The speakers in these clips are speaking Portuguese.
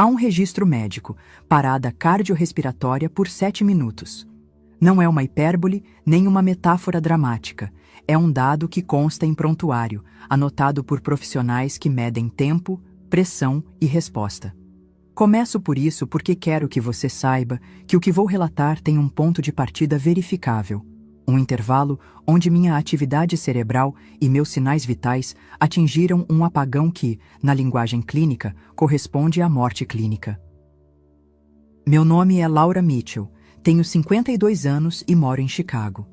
Há um registro médico, parada cardiorrespiratória por 7 minutos. Não é uma hipérbole, nem uma metáfora dramática. É um dado que consta em prontuário, anotado por profissionais que medem tempo, pressão e resposta. Começo por isso porque quero que você saiba que o que vou relatar tem um ponto de partida verificável, um intervalo onde minha atividade cerebral e meus sinais vitais atingiram um apagão que, na linguagem clínica, corresponde à morte clínica. Meu nome é Laura Mitchell, tenho 52 anos e moro em Chicago.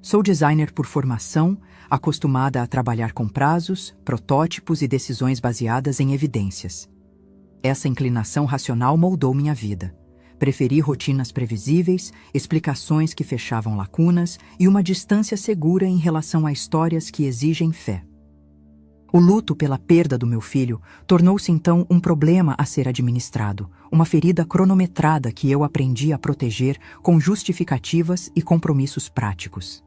Sou designer por formação, acostumada a trabalhar com prazos, protótipos e decisões baseadas em evidências. Essa inclinação racional moldou minha vida. Preferi rotinas previsíveis, explicações que fechavam lacunas e uma distância segura em relação a histórias que exigem fé. O luto pela perda do meu filho tornou-se então um problema a ser administrado, uma ferida cronometrada que eu aprendi a proteger com justificativas e compromissos práticos.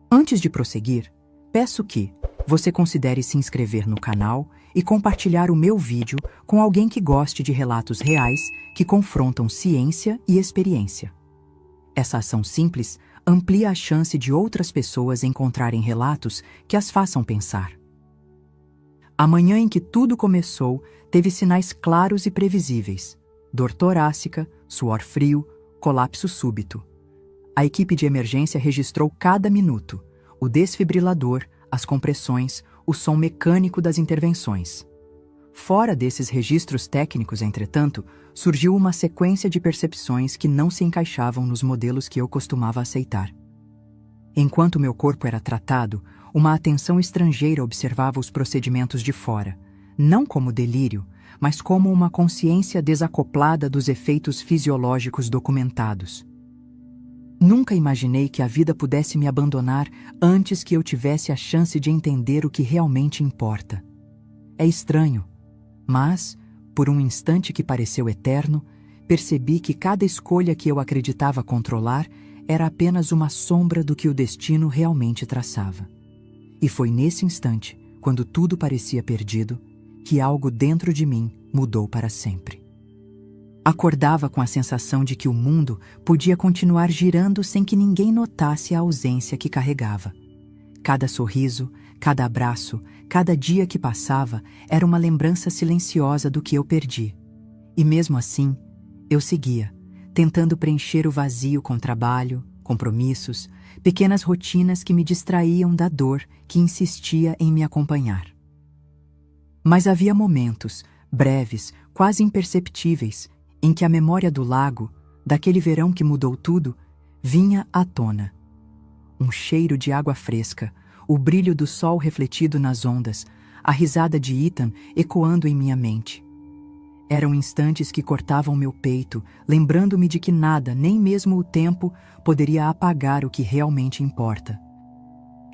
Antes de prosseguir, peço que você considere se inscrever no canal e compartilhar o meu vídeo com alguém que goste de relatos reais que confrontam ciência e experiência. Essa ação simples amplia a chance de outras pessoas encontrarem relatos que as façam pensar. A manhã em que tudo começou teve sinais claros e previsíveis: dor torácica, suor frio, colapso súbito. A equipe de emergência registrou cada minuto: o desfibrilador, as compressões, o som mecânico das intervenções. Fora desses registros técnicos, entretanto, surgiu uma sequência de percepções que não se encaixavam nos modelos que eu costumava aceitar. Enquanto meu corpo era tratado, uma atenção estrangeira observava os procedimentos de fora, não como delírio, mas como uma consciência desacoplada dos efeitos fisiológicos documentados. Nunca imaginei que a vida pudesse me abandonar antes que eu tivesse a chance de entender o que realmente importa. É estranho, mas, por um instante que pareceu eterno, percebi que cada escolha que eu acreditava controlar era apenas uma sombra do que o destino realmente traçava. E foi nesse instante, quando tudo parecia perdido, que algo dentro de mim mudou para sempre. Acordava com a sensação de que o mundo podia continuar girando sem que ninguém notasse a ausência que carregava. Cada sorriso, cada abraço, cada dia que passava era uma lembrança silenciosa do que eu perdi. E mesmo assim, eu seguia, tentando preencher o vazio com trabalho, compromissos, pequenas rotinas que me distraíam da dor que insistia em me acompanhar. Mas havia momentos, breves, quase imperceptíveis, em que a memória do lago, daquele verão que mudou tudo, vinha à tona. Um cheiro de água fresca, o brilho do sol refletido nas ondas, a risada de Ethan ecoando em minha mente. Eram instantes que cortavam meu peito, lembrando-me de que nada, nem mesmo o tempo, poderia apagar o que realmente importa.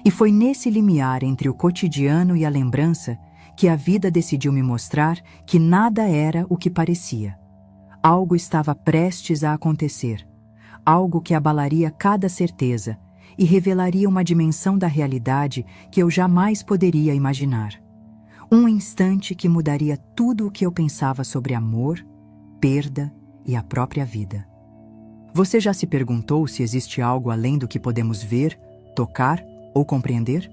E foi nesse limiar entre o cotidiano e a lembrança que a vida decidiu me mostrar que nada era o que parecia. Algo estava prestes a acontecer, algo que abalaria cada certeza e revelaria uma dimensão da realidade que eu jamais poderia imaginar. Um instante que mudaria tudo o que eu pensava sobre amor, perda e a própria vida. Você já se perguntou se existe algo além do que podemos ver, tocar ou compreender?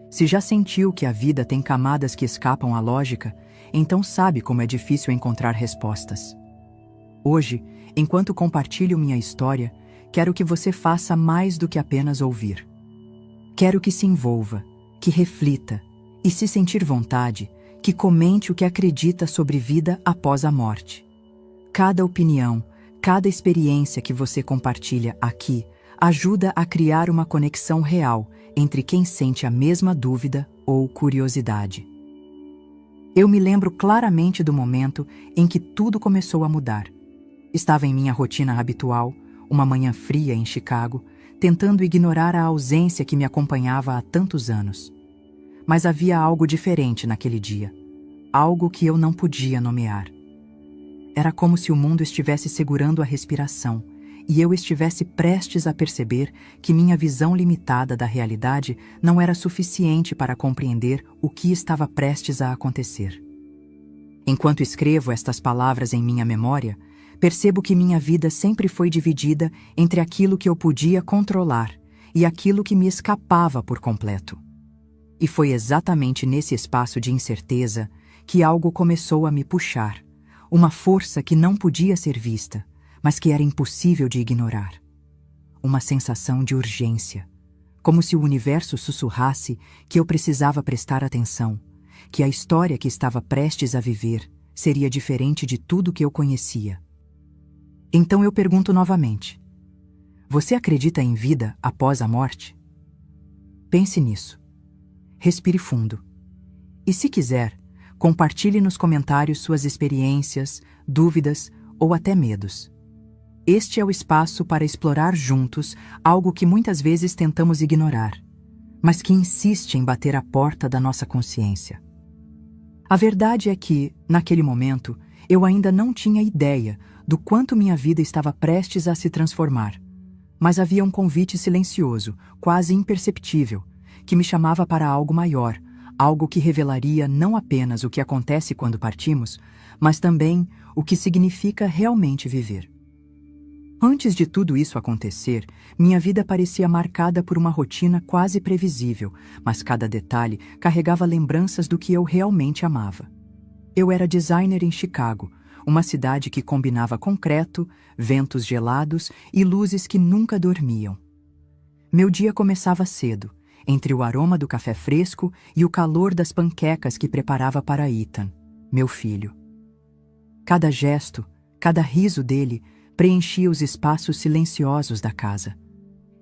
Se já sentiu que a vida tem camadas que escapam à lógica, então sabe como é difícil encontrar respostas. Hoje, enquanto compartilho minha história, quero que você faça mais do que apenas ouvir. Quero que se envolva, que reflita e, se sentir vontade, que comente o que acredita sobre vida após a morte. Cada opinião, cada experiência que você compartilha aqui ajuda a criar uma conexão real entre quem sente a mesma dúvida ou curiosidade. Eu me lembro claramente do momento em que tudo começou a mudar. Estava em minha rotina habitual, uma manhã fria em Chicago, tentando ignorar a ausência que me acompanhava há tantos anos. Mas havia algo diferente naquele dia, algo que eu não podia nomear. Era como se o mundo estivesse segurando a respiração e eu estivesse prestes a perceber que minha visão limitada da realidade não era suficiente para compreender o que estava prestes a acontecer. Enquanto escrevo estas palavras em minha memória, percebo que minha vida sempre foi dividida entre aquilo que eu podia controlar e aquilo que me escapava por completo. E foi exatamente nesse espaço de incerteza que algo começou a me puxar, uma força que não podia ser vista, mas que era impossível de ignorar. Uma sensação de urgência, como se o universo sussurrasse que eu precisava prestar atenção, que a história que estava prestes a viver seria diferente de tudo que eu conhecia. Então eu pergunto novamente: você acredita em vida após a morte? Pense nisso. Respire fundo. E se quiser, compartilhe nos comentários suas experiências, dúvidas ou até medos. Este é o espaço para explorar juntos algo que muitas vezes tentamos ignorar, mas que insiste em bater à porta da nossa consciência. A verdade é que, naquele momento, eu ainda não tinha ideia do quanto minha vida estava prestes a se transformar, mas havia um convite silencioso, quase imperceptível, que me chamava para algo maior, algo que revelaria não apenas o que acontece quando partimos, mas também o que significa realmente viver. Antes de tudo isso acontecer, minha vida parecia marcada por uma rotina quase previsível, mas cada detalhe carregava lembranças do que eu realmente amava. Eu era designer em Chicago, uma cidade que combinava concreto, ventos gelados e luzes que nunca dormiam. Meu dia começava cedo, entre o aroma do café fresco e o calor das panquecas que preparava para Ethan, meu filho. Cada gesto, cada riso dele preenchia os espaços silenciosos da casa.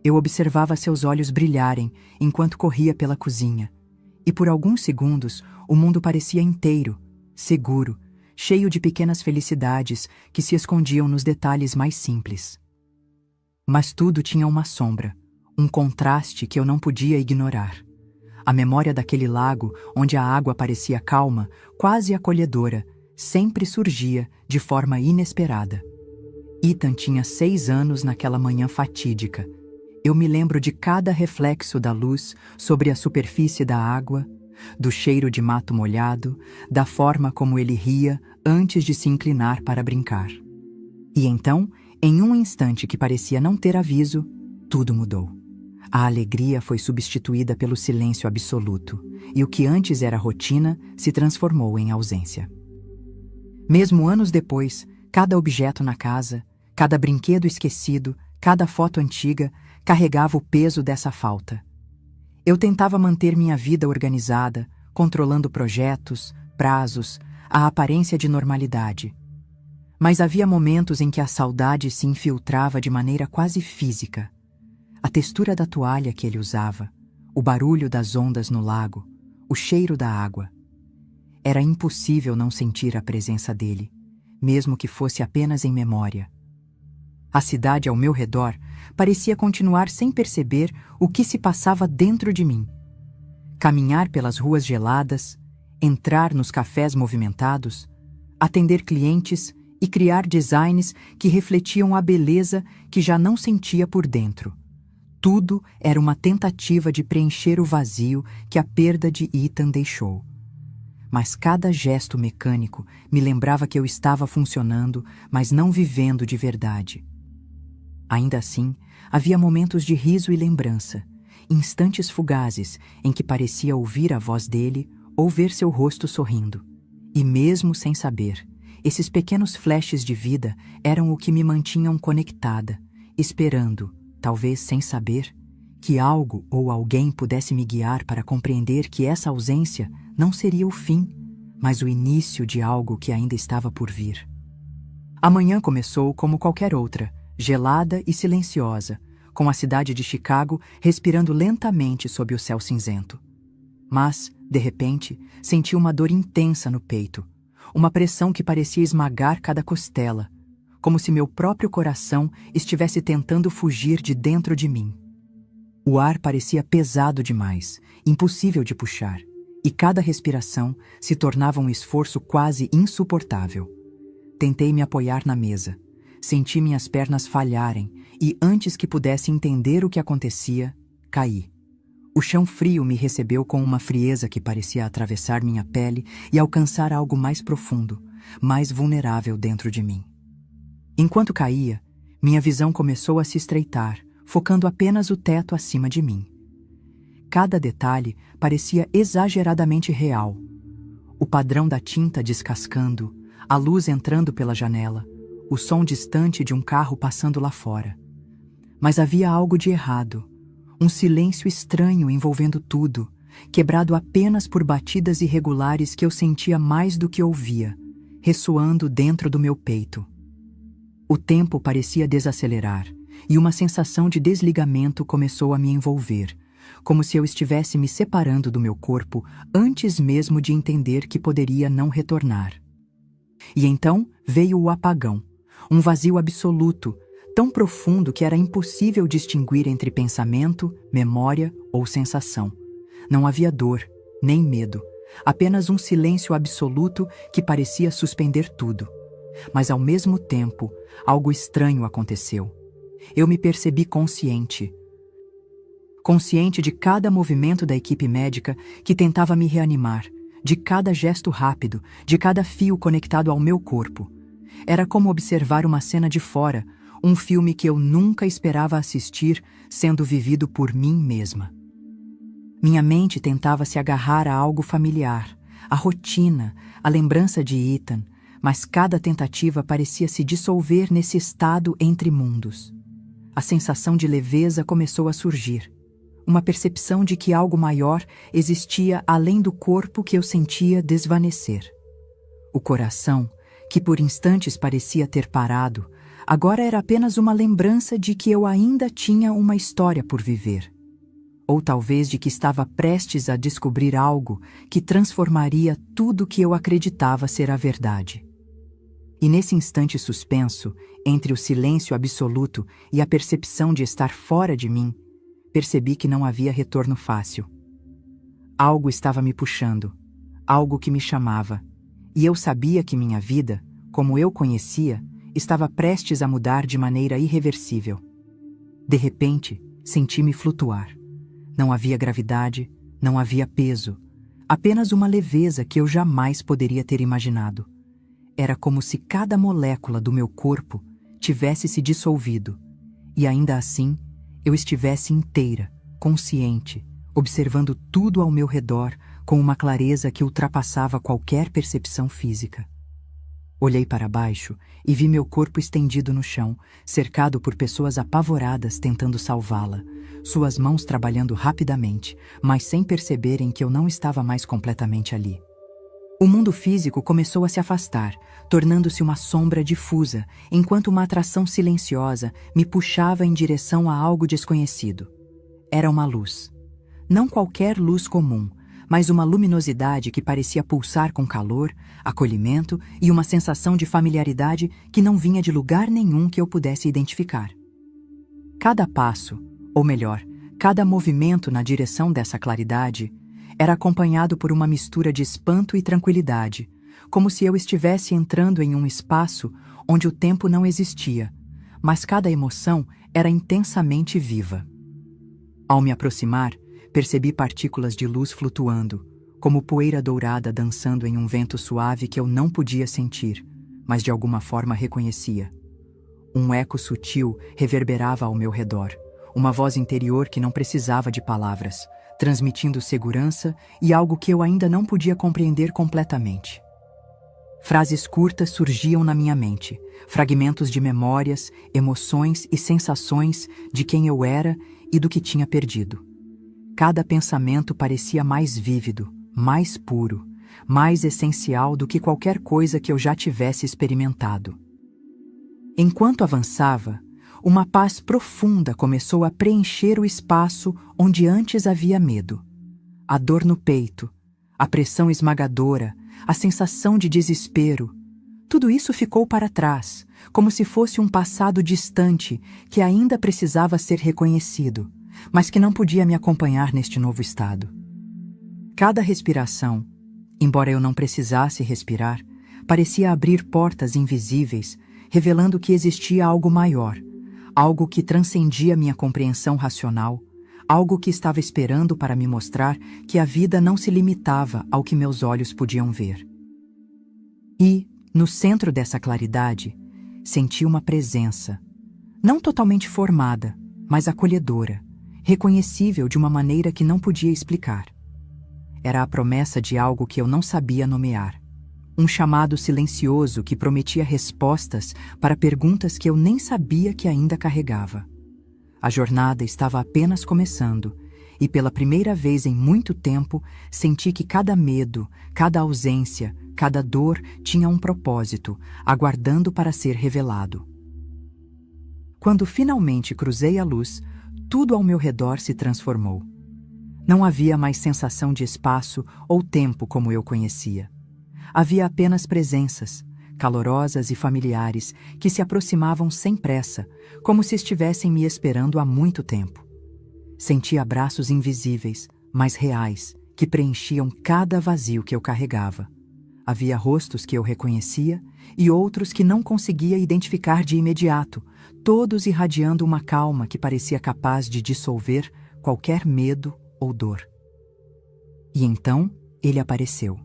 Eu observava seus olhos brilharem enquanto corria pela cozinha, e por alguns segundos o mundo parecia inteiro, seguro, cheio de pequenas felicidades que se escondiam nos detalhes mais simples. Mas tudo tinha uma sombra, um contraste que eu não podia ignorar. A memória daquele lago onde a água parecia calma, quase acolhedora, sempre surgia de forma inesperada. Ethan tinha 6 anos naquela manhã fatídica. Eu me lembro de cada reflexo da luz sobre a superfície da água, do cheiro de mato molhado, da forma como ele ria antes de se inclinar para brincar. E então, em um instante que parecia não ter aviso, tudo mudou. A alegria foi substituída pelo silêncio absoluto, e o que antes era rotina se transformou em ausência. Mesmo anos depois, cada objeto na casa, cada brinquedo esquecido, cada foto antiga, carregava o peso dessa falta. Eu tentava manter minha vida organizada, controlando projetos, prazos, a aparência de normalidade. Mas havia momentos em que a saudade se infiltrava de maneira quase física. A textura da toalha que ele usava, o barulho das ondas no lago, o cheiro da água. Era impossível não sentir a presença dele, mesmo que fosse apenas em memória. A cidade ao meu redor parecia continuar sem perceber o que se passava dentro de mim. Caminhar pelas ruas geladas, entrar nos cafés movimentados, atender clientes e criar designs que refletiam a beleza que já não sentia por dentro. Tudo era uma tentativa de preencher o vazio que a perda de Ethan deixou. Mas cada gesto mecânico me lembrava que eu estava funcionando, mas não vivendo de verdade. Ainda assim, havia momentos de riso e lembrança, instantes fugazes em que parecia ouvir a voz dele ou ver seu rosto sorrindo. E mesmo sem saber, esses pequenos flashes de vida eram o que me mantinham conectada, esperando, talvez sem saber, que algo ou alguém pudesse me guiar para compreender que essa ausência não seria o fim, mas o início de algo que ainda estava por vir. A manhã começou como qualquer outra, gelada e silenciosa, com a cidade de Chicago respirando lentamente sob o céu cinzento. Mas, de repente, senti uma dor intensa no peito, uma pressão que parecia esmagar cada costela, como se meu próprio coração estivesse tentando fugir de dentro de mim. O ar parecia pesado demais, impossível de puxar, e cada respiração se tornava um esforço quase insuportável. Tentei me apoiar na mesa. Senti minhas pernas falharem e, antes que pudesse entender o que acontecia, caí. O chão frio me recebeu com uma frieza que parecia atravessar minha pele e alcançar algo mais profundo, mais vulnerável dentro de mim. Enquanto caía, minha visão começou a se estreitar, focando apenas o teto acima de mim. Cada detalhe parecia exageradamente real. O padrão da tinta descascando, a luz entrando pela janela, o som distante de um carro passando lá fora. Mas havia algo de errado, um silêncio estranho envolvendo tudo, quebrado apenas por batidas irregulares que eu sentia mais do que ouvia, ressoando dentro do meu peito. O tempo parecia desacelerar, e uma sensação de desligamento começou a me envolver, como se eu estivesse me separando do meu corpo antes mesmo de entender que poderia não retornar. E então veio o apagão, um vazio absoluto, tão profundo que era impossível distinguir entre pensamento, memória ou sensação. Não havia dor, nem medo, apenas um silêncio absoluto que parecia suspender tudo. Mas ao mesmo tempo, algo estranho aconteceu. Eu me percebi consciente de cada movimento da equipe médica que tentava me reanimar, de cada gesto rápido, de cada fio conectado ao meu corpo. Era como observar uma cena de fora, um filme que eu nunca esperava assistir sendo vivido por mim mesma. Minha mente tentava se agarrar a algo familiar, a rotina, a lembrança de Ethan, mas cada tentativa parecia se dissolver nesse estado entre mundos. A sensação de leveza começou a surgir, uma percepção de que algo maior existia além do corpo que eu sentia desvanecer. O coração, que por instantes parecia ter parado, agora era apenas uma lembrança de que eu ainda tinha uma história por viver. Ou talvez de que estava prestes a descobrir algo que transformaria tudo que eu acreditava ser a verdade. E nesse instante suspenso, entre o silêncio absoluto e a percepção de estar fora de mim, percebi que não havia retorno fácil. Algo estava me puxando, algo que me chamava, e eu sabia que minha vida, como eu conhecia, estava prestes a mudar de maneira irreversível. De repente, senti-me flutuar. Não havia gravidade, não havia peso, apenas uma leveza que eu jamais poderia ter imaginado. Era como se cada molécula do meu corpo tivesse se dissolvido, e ainda assim eu estivesse inteira, consciente, observando tudo ao meu redor com uma clareza que ultrapassava qualquer percepção física. Olhei para baixo e vi meu corpo estendido no chão, cercado por pessoas apavoradas tentando salvá-la, suas mãos trabalhando rapidamente, mas sem perceberem que eu não estava mais completamente ali. O mundo físico começou a se afastar, tornando-se uma sombra difusa, enquanto uma atração silenciosa me puxava em direção a algo desconhecido. Era uma luz. Não qualquer luz comum, mas uma luminosidade que parecia pulsar com calor, acolhimento e uma sensação de familiaridade que não vinha de lugar nenhum que eu pudesse identificar. Cada passo, ou melhor, cada movimento na direção dessa claridade, era acompanhado por uma mistura de espanto e tranquilidade, como se eu estivesse entrando em um espaço onde o tempo não existia, mas cada emoção era intensamente viva. Ao me aproximar, percebi partículas de luz flutuando, como poeira dourada dançando em um vento suave que eu não podia sentir, mas de alguma forma reconhecia. Um eco sutil reverberava ao meu redor, uma voz interior que não precisava de palavras, transmitindo segurança e algo que eu ainda não podia compreender completamente. Frases curtas surgiam na minha mente, fragmentos de memórias, emoções e sensações de quem eu era e do que tinha perdido. Cada pensamento parecia mais vívido, mais puro, mais essencial do que qualquer coisa que eu já tivesse experimentado. Enquanto avançava, uma paz profunda começou a preencher o espaço onde antes havia medo. A dor no peito, a pressão esmagadora, a sensação de desespero, tudo isso ficou para trás, como se fosse um passado distante que ainda precisava ser reconhecido, mas que não podia me acompanhar neste novo estado. Cada respiração, embora eu não precisasse respirar, parecia abrir portas invisíveis, revelando que existia algo maior, algo que transcendia minha compreensão racional, algo que estava esperando para me mostrar que a vida não se limitava ao que meus olhos podiam ver. E, no centro dessa claridade, senti uma presença, não totalmente formada, mas acolhedora, reconhecível de uma maneira que não podia explicar. Era a promessa de algo que eu não sabia nomear. Um chamado silencioso que prometia respostas para perguntas que eu nem sabia que ainda carregava. A jornada estava apenas começando, e pela primeira vez em muito tempo senti que cada medo, cada ausência, cada dor tinha um propósito, aguardando para ser revelado. Quando finalmente cruzei a luz, tudo ao meu redor se transformou. Não havia mais sensação de espaço ou tempo como eu conhecia. Havia apenas presenças, calorosas e familiares, que se aproximavam sem pressa, como se estivessem me esperando há muito tempo. Senti abraços invisíveis, mas reais, que preenchiam cada vazio que eu carregava. Havia rostos que eu reconhecia e outros que não conseguia identificar de imediato, todos irradiando uma calma que parecia capaz de dissolver qualquer medo ou dor. E então ele apareceu.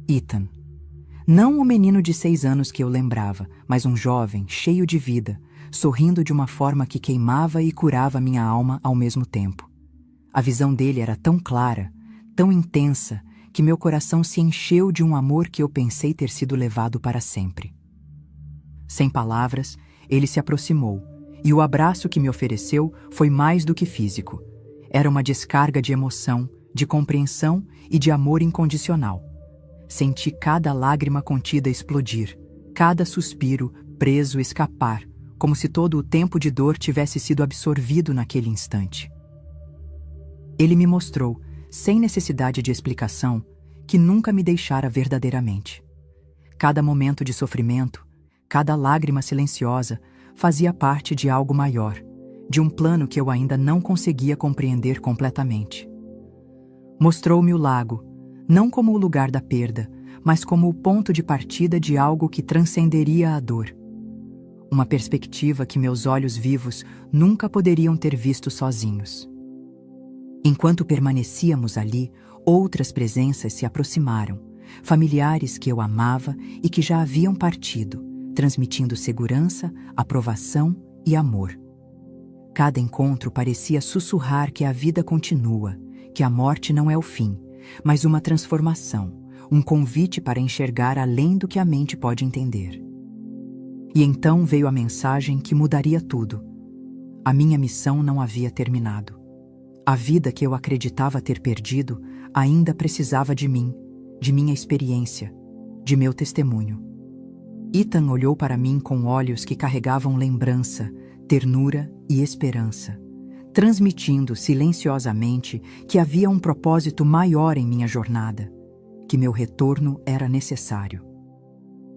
Ethan. Não o menino de 6 anos que eu lembrava, mas um jovem, cheio de vida, sorrindo de uma forma que queimava e curava minha alma ao mesmo tempo. A visão dele era tão clara, tão intensa, que meu coração se encheu de um amor que eu pensei ter sido levado para sempre. Sem palavras, ele se aproximou, e o abraço que me ofereceu foi mais do que físico. Era uma descarga de emoção, de compreensão e de amor incondicional. Senti cada lágrima contida explodir, cada suspiro preso escapar, como se todo o tempo de dor tivesse sido absorvido naquele instante. Ele me mostrou, sem necessidade de explicação, que nunca me deixara verdadeiramente. Cada momento de sofrimento, cada lágrima silenciosa, fazia parte de algo maior, de um plano que eu ainda não conseguia compreender completamente. Mostrou-me o lago, não como o lugar da perda, mas como o ponto de partida de algo que transcenderia a dor. Uma perspectiva que meus olhos vivos nunca poderiam ter visto sozinhos. Enquanto permanecíamos ali, outras presenças se aproximaram, familiares que eu amava e que já haviam partido, transmitindo segurança, aprovação e amor. Cada encontro parecia sussurrar que a vida continua, que a morte não é o fim, mas uma transformação, um convite para enxergar além do que a mente pode entender. E então veio a mensagem que mudaria tudo. A minha missão não havia terminado. A vida que eu acreditava ter perdido ainda precisava de mim, de minha experiência, de meu testemunho. Ethan olhou para mim com olhos que carregavam lembrança, ternura e esperança, transmitindo silenciosamente que havia um propósito maior em minha jornada, que meu retorno era necessário.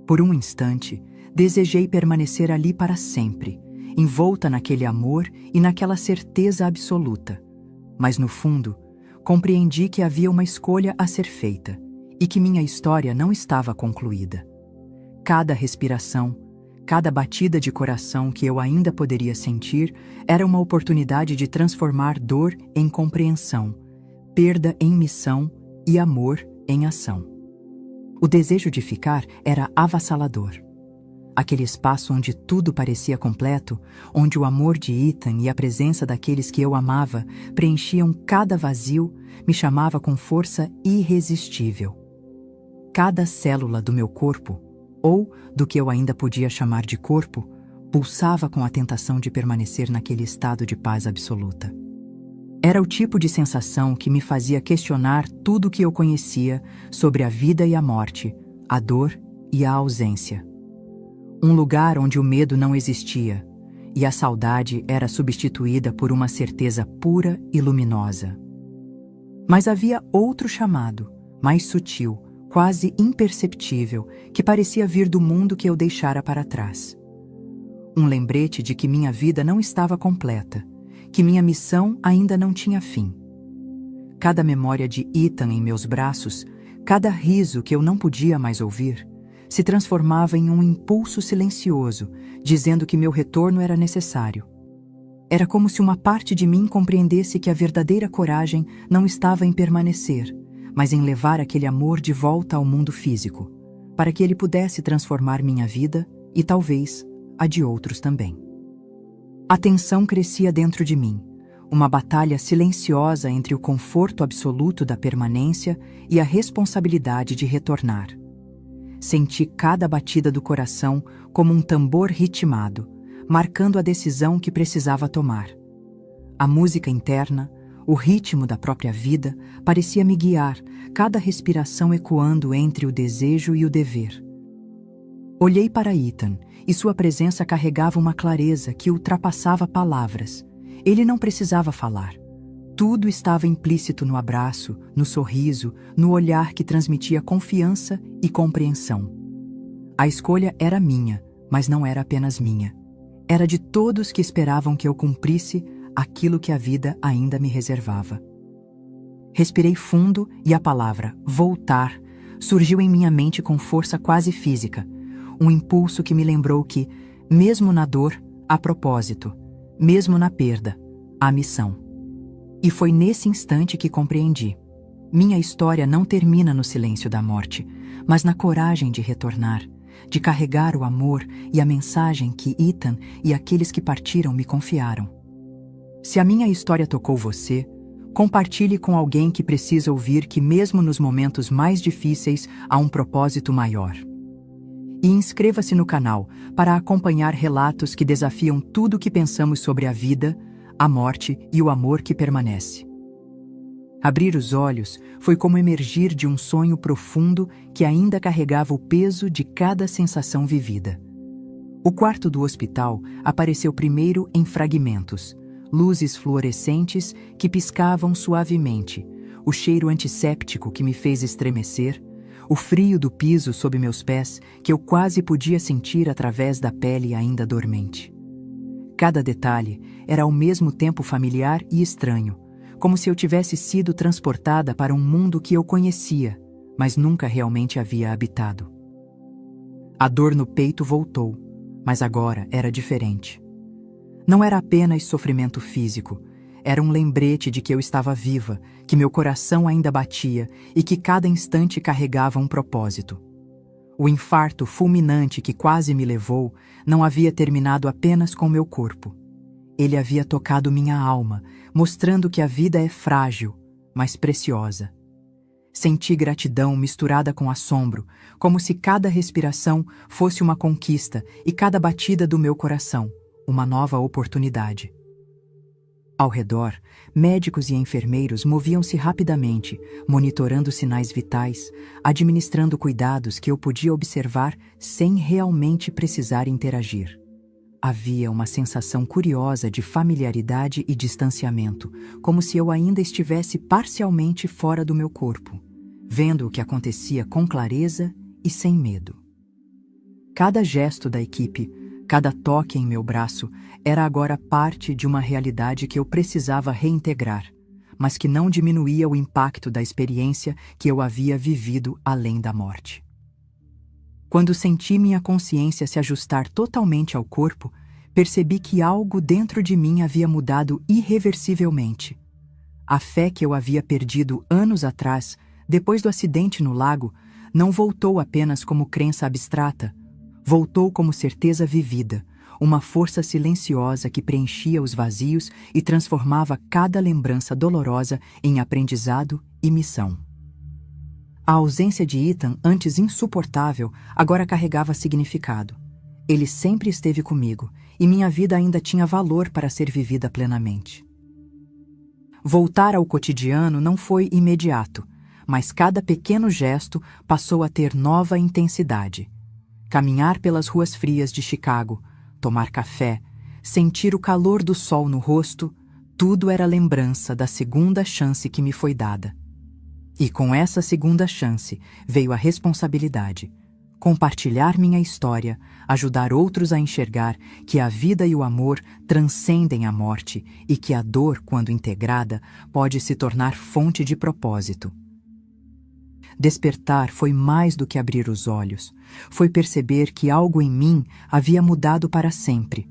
Por um instante, desejei permanecer ali para sempre, envolta naquele amor e naquela certeza absoluta. Mas no fundo, compreendi que havia uma escolha a ser feita e que minha história não estava concluída. Cada respiração, cada batida de coração que eu ainda poderia sentir era uma oportunidade de transformar dor em compreensão, perda em missão e amor em ação. O desejo de ficar era avassalador. Aquele espaço onde tudo parecia completo, onde o amor de Ethan e a presença daqueles que eu amava preenchiam cada vazio, me chamava com força irresistível. Cada célula do meu corpo, ou do que eu ainda podia chamar de corpo, pulsava com a tentação de permanecer naquele estado de paz absoluta. Era o tipo de sensação que me fazia questionar tudo o que eu conhecia sobre a vida e a morte, a dor e a ausência. Um lugar onde o medo não existia, e a saudade era substituída por uma certeza pura e luminosa. Mas havia outro chamado, mais sutil, quase imperceptível, que parecia vir do mundo que eu deixara para trás. Um lembrete de que minha vida não estava completa, que minha missão ainda não tinha fim. Cada memória de Ethan em meus braços, cada riso que eu não podia mais ouvir, se transformava em um impulso silencioso, dizendo que meu retorno era necessário. Era como se uma parte de mim compreendesse que a verdadeira coragem não estava em permanecer, mas em levar aquele amor de volta ao mundo físico, para que ele pudesse transformar minha vida e, talvez, a de outros também. A tensão crescia dentro de mim, uma batalha silenciosa entre o conforto absoluto da permanência e a responsabilidade de retornar. Senti cada batida do coração como um tambor ritmado, marcando a decisão que precisava tomar. A música interna, o ritmo da própria vida, parecia me guiar, cada respiração ecoando entre o desejo e o dever. Olhei para Ethan, e sua presença carregava uma clareza que ultrapassava palavras. Ele não precisava falar. Tudo estava implícito no abraço, no sorriso, no olhar que transmitia confiança e compreensão. A escolha era minha, mas não era apenas minha. Era de todos que esperavam que eu cumprisse aquilo que a vida ainda me reservava. Respirei fundo e a palavra voltar surgiu em minha mente com força quase física, um impulso que me lembrou que, mesmo na dor, há propósito, mesmo na perda, há missão. E foi nesse instante que compreendi. Minha história não termina no silêncio da morte, mas na coragem de retornar, de carregar o amor e a mensagem que Ethan e aqueles que partiram me confiaram. Se a minha história tocou você, compartilhe com alguém que precisa ouvir que mesmo nos momentos mais difíceis há um propósito maior. E inscreva-se no canal para acompanhar relatos que desafiam tudo o que pensamos sobre a vida, a morte e o amor que permanece. Abrir os olhos foi como emergir de um sonho profundo que ainda carregava o peso de cada sensação vivida. O quarto do hospital apareceu primeiro em fragmentos, luzes fluorescentes que piscavam suavemente, o cheiro antisséptico que me fez estremecer, o frio do piso sob meus pés que eu quase podia sentir através da pele ainda dormente. Cada detalhe era ao mesmo tempo familiar e estranho, como se eu tivesse sido transportada para um mundo que eu conhecia, mas nunca realmente havia habitado. A dor no peito voltou, mas agora era diferente. Não era apenas sofrimento físico, era um lembrete de que eu estava viva, que meu coração ainda batia e que cada instante carregava um propósito. O infarto fulminante que quase me levou não havia terminado apenas com meu corpo. Ele havia tocado minha alma, mostrando que a vida é frágil, mas preciosa. Senti gratidão misturada com assombro, como se cada respiração fosse uma conquista e cada batida do meu coração, uma nova oportunidade. Ao redor, médicos e enfermeiros moviam-se rapidamente, monitorando sinais vitais, administrando cuidados que eu podia observar sem realmente precisar interagir. Havia uma sensação curiosa de familiaridade e distanciamento, como se eu ainda estivesse parcialmente fora do meu corpo, vendo o que acontecia com clareza e sem medo. Cada gesto da equipe, cada toque em meu braço era agora parte de uma realidade que eu precisava reintegrar, mas que não diminuía o impacto da experiência que eu havia vivido além da morte. Quando senti minha consciência se ajustar totalmente ao corpo, percebi que algo dentro de mim havia mudado irreversivelmente. A fé que eu havia perdido anos atrás, depois do acidente no lago, não voltou apenas como crença abstrata, voltou como certeza vivida, uma força silenciosa que preenchia os vazios e transformava cada lembrança dolorosa em aprendizado e missão. A ausência de Ethan, antes insuportável, agora carregava significado. Ele sempre esteve comigo, e minha vida ainda tinha valor para ser vivida plenamente. Voltar ao cotidiano não foi imediato, mas cada pequeno gesto passou a ter nova intensidade. Caminhar pelas ruas frias de Chicago, tomar café, sentir o calor do sol no rosto, tudo era lembrança da segunda chance que me foi dada. E com essa segunda chance veio a responsabilidade. Compartilhar minha história, ajudar outros a enxergar que a vida e o amor transcendem a morte e que a dor, quando integrada, pode se tornar fonte de propósito. Despertar foi mais do que abrir os olhos. Foi perceber que algo em mim havia mudado para sempre.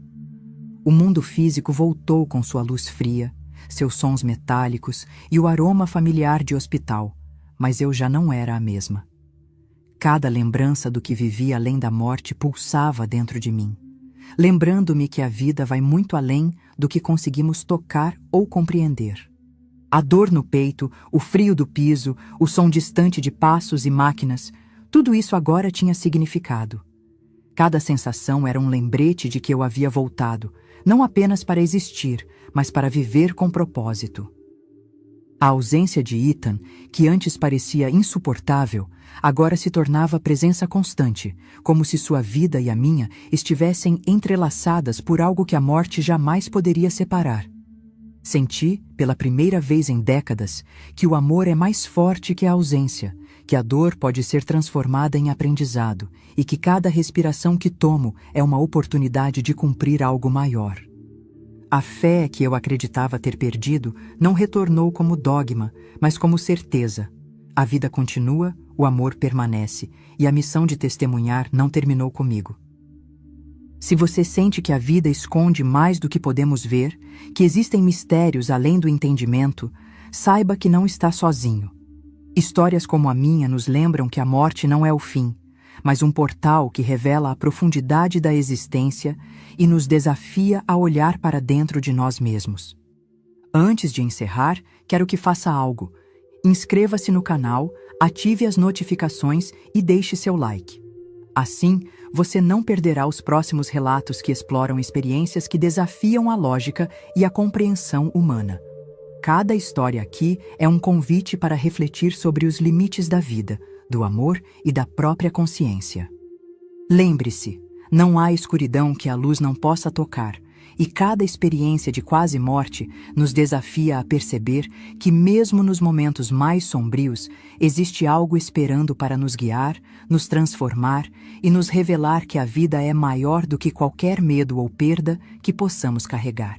O mundo físico voltou com sua luz fria, seus sons metálicos e o aroma familiar de hospital, mas eu já não era a mesma. Cada lembrança do que vivi além da morte pulsava dentro de mim, lembrando-me que a vida vai muito além do que conseguimos tocar ou compreender. A dor no peito, o frio do piso, o som distante de passos e máquinas, tudo isso agora tinha significado. Cada sensação era um lembrete de que eu havia voltado, não apenas para existir, mas para viver com propósito. A ausência de Ethan, que antes parecia insuportável, agora se tornava presença constante, como se sua vida e a minha estivessem entrelaçadas por algo que a morte jamais poderia separar. Senti, pela primeira vez em décadas, que o amor é mais forte que a ausência, que a dor pode ser transformada em aprendizado e que cada respiração que tomo é uma oportunidade de cumprir algo maior. A fé que eu acreditava ter perdido não retornou como dogma, mas como certeza. A vida continua, o amor permanece, e a missão de testemunhar não terminou comigo. Se você sente que a vida esconde mais do que podemos ver, que existem mistérios além do entendimento, saiba que não está sozinho. Histórias como a minha nos lembram que a morte não é o fim, mas um portal que revela a profundidade da existência e nos desafia a olhar para dentro de nós mesmos. Antes de encerrar, quero que faça algo. Inscreva-se no canal, ative as notificações e deixe seu like. Assim, você não perderá os próximos relatos que exploram experiências que desafiam a lógica e a compreensão humana. Cada história aqui é um convite para refletir sobre os limites da vida, do amor e da própria consciência. Lembre-se, não há escuridão que a luz não possa tocar, e cada experiência de quase morte nos desafia a perceber que mesmo nos momentos mais sombrios, existe algo esperando para nos guiar, nos transformar e nos revelar que a vida é maior do que qualquer medo ou perda que possamos carregar.